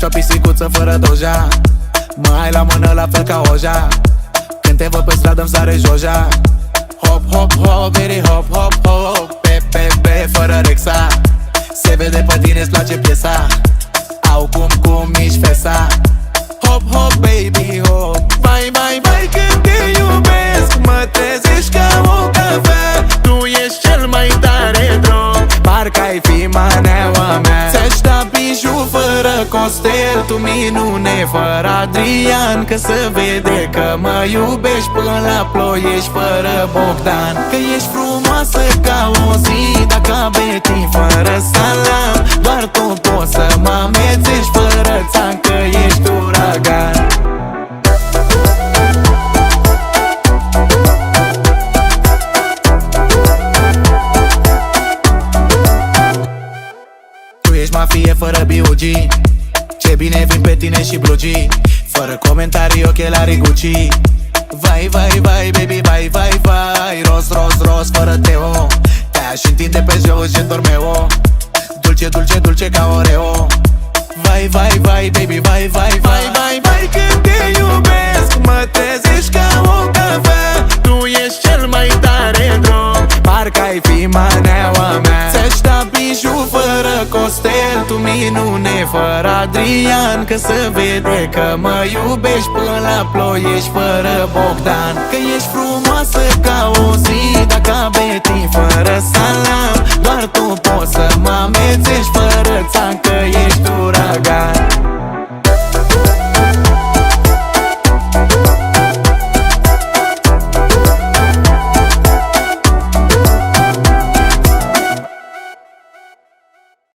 Ești o pisicuță fără doja, mă ai la mână la fel ca Oja. Când te văd pe stradă-mi sare joja. Hop, hop, hop, baby, hop, hop, hop. Pe, fără Rexa. Se vede pe tine-ți place piesa. Au cum mici fesa. Hop, hop, baby, hop. Vai, vai, vai, când te iubesc, mă trezești ca o cafea. Tu ești cel mai tare drog, parcă ai fi maneaua mea. Ți-aș da bijou fără costel, tu minune fără Adrian. Că se vede că mă iubești până la Ploiești fără Bogdan. Că ești frumoasă ca o zi, dar ca Betty fără salam. Doar tu poți să mă amețești fără țan, că ești uragan. Tu ești mafie fără B.O.G. Ce bine vin pe tine și blugii, fără comentarii, ochelarii Gucci. Vai, vai, vai, baby, vai, vai, vai. Ros, fără Teo. Te-aș întinde pe jos, gen Dormeo. Dulce, dulce, dulce ca Oreo. Vai, vai, vai, baby, vai, vai, vai, vai, vai. Când te iubesc, mă trezești ca o cafea. Tu ești cel mai tare drog, parcă ai fi maneaua mea. Ți-aș da bijou fără costel, tu minune fără Adrian. Că se vede că mă iubești până la Ploiești fără Bogdan. Că ești frumoasă ca o zi, dar ca Betty fără salam.